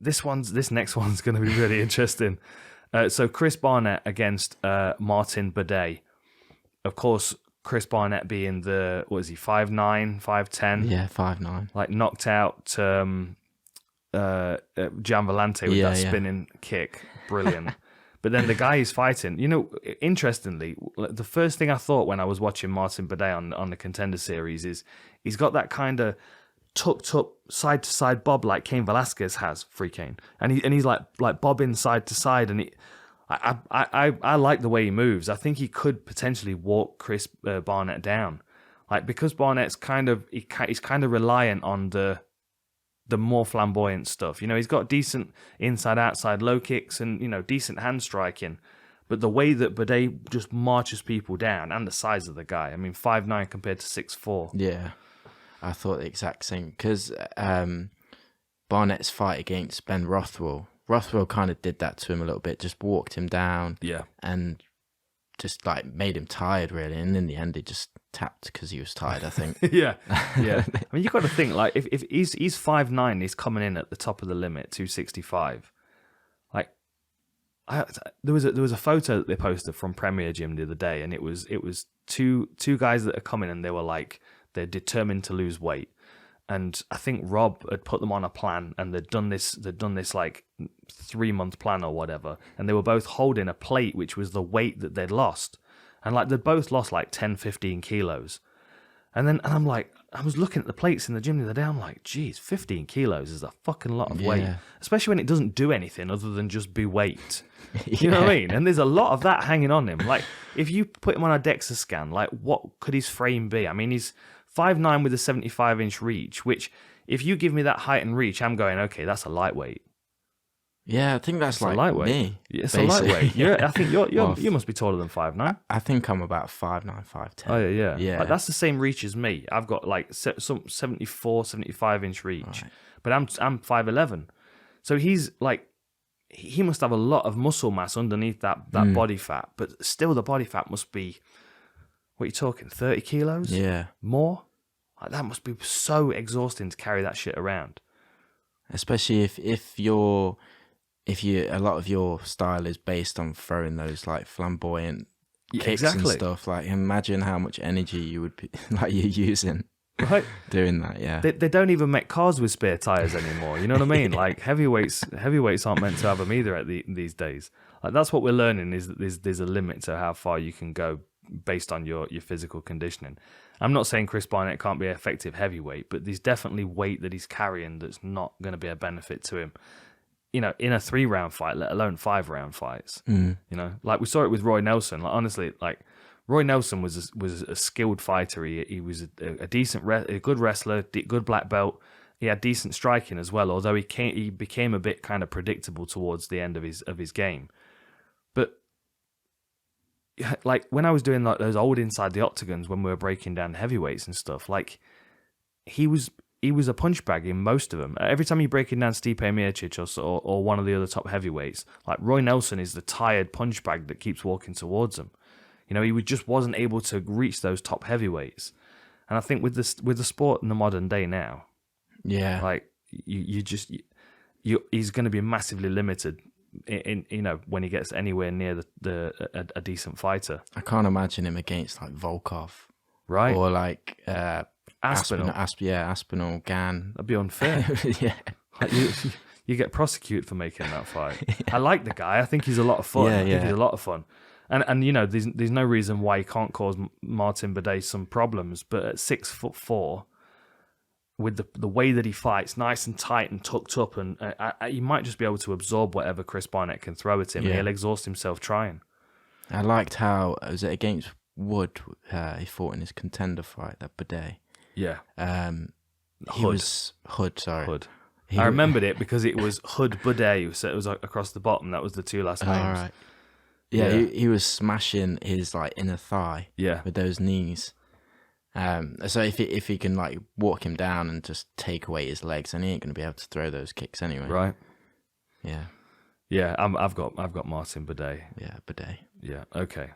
this next one's going to be really interesting. So Chris Barnett against Martin Buday. Of course, Chris Barnett being the, what is he, 5'9", 5'10"? Yeah, 5'9". Like knocked out Gian Vellante with that spinning kick. Brilliant. But then the guy he's fighting, interestingly, the first thing I thought when I was watching Martin Buday on the Contender Series is he's got that kind of tucked up side to side bob like Cain Velasquez has, Free Cain, and he's like bobbing side to side, and I like the way he moves. I think he could potentially walk Chris Barnett down, like because Barnett's he's kind of reliant on the more flamboyant stuff. He's got decent inside outside low kicks and decent hand striking, but the way that Buday just marches people down, and the size of the guy, I mean 5'9" compared to 6'4". Yeah, I thought the exact same, because Barnett's fight against Ben Rothwell kind of did that to him a little bit, just walked him down, and just like made him tired really, and in the end he just tapped because he was tired, I think. yeah. I mean, you got to think, like, if he's 5'9", he's coming in at the top of the limit, 265. Like, there was a photo that they posted from Premier Gym the other day, and it was two guys that are coming, and they were like, they're determined to lose weight. And I think Rob had put them on a plan, and they'd done this like 3-month plan or whatever, and they were both holding a plate which was the weight that they'd lost, and like they'd both lost like 10-15 kilos. And I'm like, I was looking at the plates in the gym the other day, I'm like, geez, 15 kilos is a fucking lot of weight, especially when it doesn't do anything other than just be weight. You know what I mean? And there's a lot of that hanging on him. Like, if you put him on a DEXA scan, like, what could his frame be? I mean, he's 5'9" with a 75-inch reach, which, if you give me that height and reach, I'm going, okay, that's a lightweight. Yeah, I think that's like a lightweight. Me. It's basically. A lightweight. I think you must be taller than 5'9". I think I'm about 5'9", 5'10". Oh, yeah. Like, that's the same reach as me. I've got like some 74, 75-inch reach, right. But I'm 5'11". So he's like, he must have a lot of muscle mass underneath that body fat, but still the body fat must be, what are you talking, 30 kilos? Yeah. More? Like, that must be so exhausting to carry that shit around. Especially if a lot of your style is based on throwing those like flamboyant kicks and stuff. Like, imagine how much energy you would be like you're using doing that. Yeah, they don't even make cars with spare tires anymore. You know what I mean? Like heavyweights aren't meant to have them either these days. Like, that's what we're learning, is that there's a limit to how far you can go based on your physical conditioning. I'm not saying Chris Barnett can't be an effective heavyweight, but there's definitely weight that he's carrying that's not going to be a benefit to him. In a 3-round fight, let alone 5-round fights. Like we saw it with Roy Nelson. Like, honestly, like Roy Nelson was a skilled fighter. He was a good wrestler, good black belt. He had decent striking as well, although he became a bit kind of predictable towards the end of his game. But like when I was doing like those old Inside the Octagons, when we were breaking down heavyweights and stuff, like he was a punch bag in most of them. Every time you're breaking down Stipe Miocic or one of the other top heavyweights, like Roy Nelson is the tired punch bag that keeps walking towards him. He just wasn't able to reach those top heavyweights. And I think with the sport in the modern day now, like he's going to be massively limited in when he gets anywhere near a decent fighter. I can't imagine him against like Volkov, right? Or like Aspinall. Aspinall, Gan. That'd be unfair. Yeah. Like you get prosecuted for making that fight. I like the guy. I think he's a lot of fun. I think he's a lot of fun. And there's no reason why he can't cause Martin Buday some problems. But at 6'4", with the way that he fights, nice and tight and tucked up, and he might just be able to absorb whatever Chris Barnett can throw at him. Yeah. And he'll exhaust himself trying. I liked how, was it against Wood, he fought in his Contender fight, that Buday. Yeah. Hood. I remembered it because it was Hood Buday, so it was across the bottom. That was the two last names. All right. Yeah, he was smashing his like inner thigh with those knees. So if he can like walk him down and just take away his legs, then he ain't going to be able to throw those kicks anyway. Right. Yeah. Yeah, I've got Martin Buday. Yeah, Buday. Yeah, okay.